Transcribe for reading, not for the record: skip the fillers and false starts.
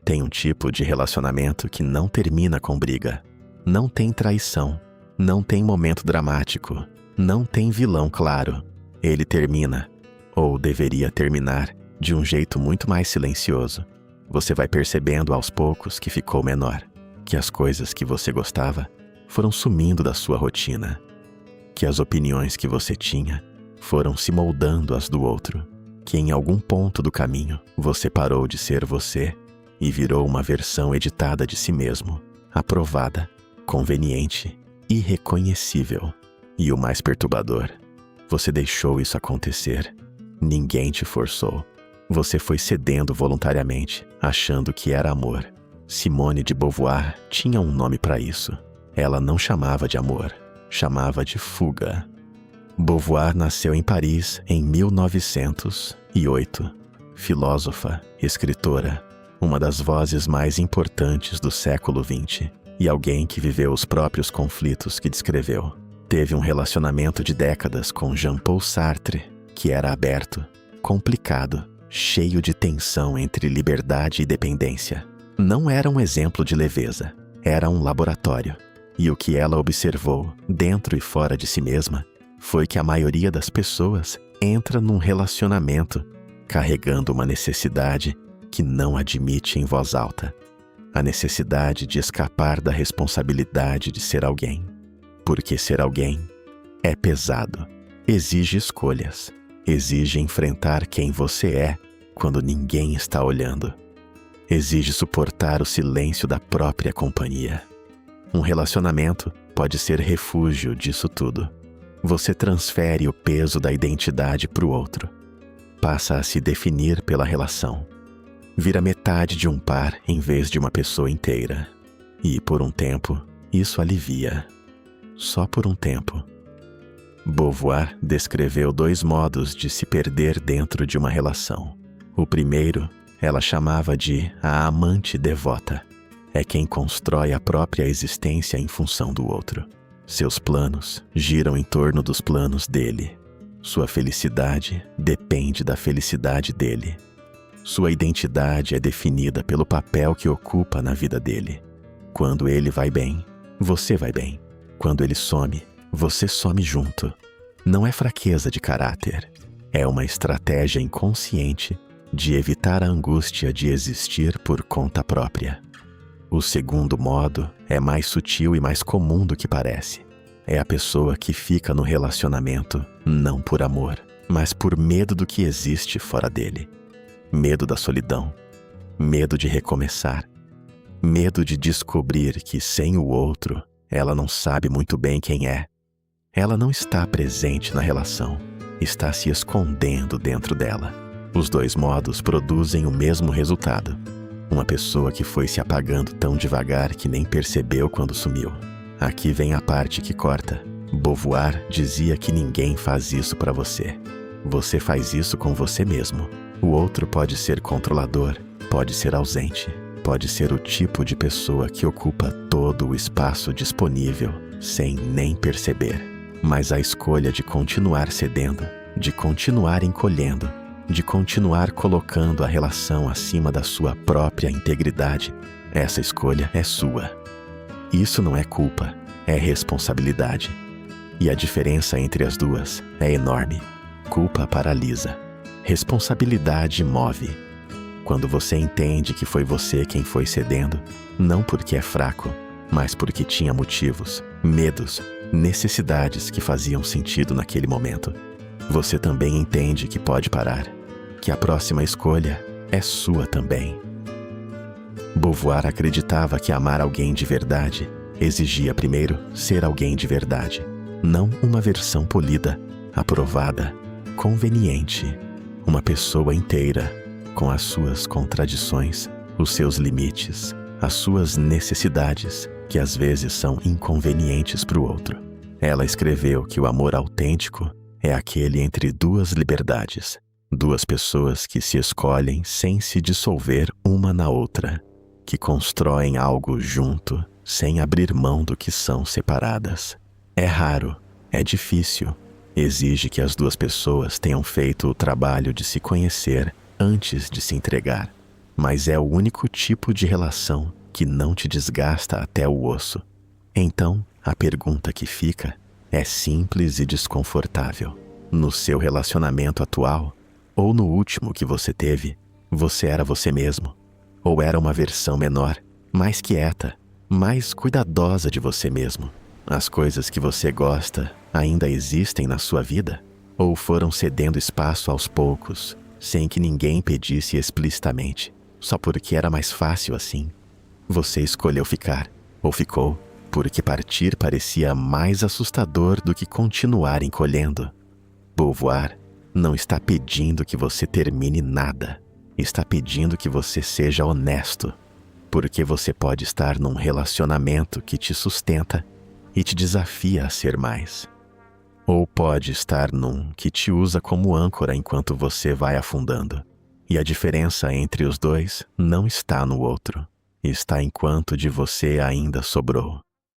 Tem um tipo de relacionamento que não termina com briga. Não tem traição. Não tem momento dramático. Não tem vilão claro. Ele termina, ou deveria terminar, de um jeito muito mais silencioso. Você vai percebendo aos poucos que ficou menor, que as coisas que você gostava foram sumindo da sua rotina, que as opiniões que você tinha foram se moldando às do outro, que em algum ponto do caminho você parou de ser você e virou uma versão editada de si mesmo, aprovada, conveniente, irreconhecível. E o mais perturbador, você deixou isso acontecer. Ninguém te forçou. Você foi cedendo voluntariamente, achando que era amor. Simone de Beauvoir tinha um nome para isso. Ela não chamava de amor, chamava de fuga. Beauvoir nasceu em Paris em 1908. Filósofa, escritora, uma das vozes mais importantes do século XX e alguém que viveu os próprios conflitos que descreveu. Teve um relacionamento de décadas com Jean-Paul Sartre, que era aberto, complicado, cheio de tensão entre liberdade e dependência. Não era um exemplo de leveza, era um laboratório. E o que ela observou, dentro e fora de si mesma, foi que a maioria das pessoas entra num relacionamento carregando uma necessidade que não admite em voz alta. A necessidade de escapar da responsabilidade de ser alguém. Porque ser alguém é pesado, exige escolhas, exige enfrentar quem você é quando ninguém está olhando. Exige suportar o silêncio da própria companhia. Um relacionamento pode ser refúgio disso tudo. Você transfere o peso da identidade para o outro. Passa a se definir pela relação. Vira metade de um par em vez de uma pessoa inteira. E, por um tempo, isso alivia. Só por um tempo. Beauvoir descreveu 2 modos de se perder dentro de uma relação. O primeiro, ela chamava de a amante devota. É quem constrói a própria existência em função do outro. Seus planos giram em torno dos planos dele. Sua felicidade depende da felicidade dele. Sua identidade é definida pelo papel que ocupa na vida dele. Quando ele vai bem, você vai bem. Quando ele some, você some junto. Não é fraqueza de caráter. É uma estratégia inconsciente de evitar a angústia de existir por conta própria. O segundo modo é mais sutil e mais comum do que parece. É a pessoa que fica no relacionamento não por amor, mas por medo do que existe fora dele. Medo da solidão, medo de recomeçar, medo de descobrir que sem o outro ela não sabe muito bem quem é. Ela não está presente na relação, está se escondendo dentro dela. Os 2 modos produzem o mesmo resultado. Uma pessoa que foi se apagando tão devagar que nem percebeu quando sumiu. Aqui vem a parte que corta. Beauvoir dizia que ninguém faz isso para você. Você faz isso com você mesmo. O outro pode ser controlador, pode ser ausente, pode ser o tipo de pessoa que ocupa todo o espaço disponível sem nem perceber. Mas a escolha de continuar cedendo, de continuar encolhendo, de continuar colocando a relação acima da sua própria integridade, essa escolha é sua. Isso não é culpa, é responsabilidade. E a diferença entre as duas é enorme. Culpa paralisa. Responsabilidade move. Quando você entende que foi você quem foi cedendo, não porque é fraco, mas porque tinha motivos, medos, necessidades que faziam sentido naquele momento, você também entende que pode parar, que a próxima escolha é sua também. Beauvoir acreditava que amar alguém de verdade exigia primeiro ser alguém de verdade, não uma versão polida, aprovada, conveniente. Uma pessoa inteira, com as suas contradições, os seus limites, as suas necessidades, que às vezes são inconvenientes para o outro. Ela escreveu que o amor autêntico é aquele entre 2 liberdades, 2 pessoas que se escolhem sem se dissolver uma na outra, que constroem algo junto, sem abrir mão do que são separadas. É raro, é difícil. Exige que as 2 pessoas tenham feito o trabalho de se conhecer antes de se entregar. mas é o único tipo de relação que não te desgasta até o osso. Então, a pergunta que fica é simples e desconfortável. No seu relacionamento atual, ou no último que você teve, você era você mesmo? Ou era uma versão menor, mais quieta, mais cuidadosa de você mesmo? As coisas que você gosta ainda existem na sua vida? Ou foram cedendo espaço aos poucos, sem que ninguém pedisse explicitamente, só porque era mais fácil assim? Você escolheu ficar, ou ficou, porque partir parecia mais assustador do que continuar encolhendo. Beauvoir não está pedindo que você termine nada, está pedindo que você seja honesto, porque você pode estar num relacionamento que te sustenta e te desafia a ser mais. Ou pode estar num que te usa como âncora enquanto você vai afundando. E a diferença entre os dois não está no outro, está em quanto de você ainda sobrou.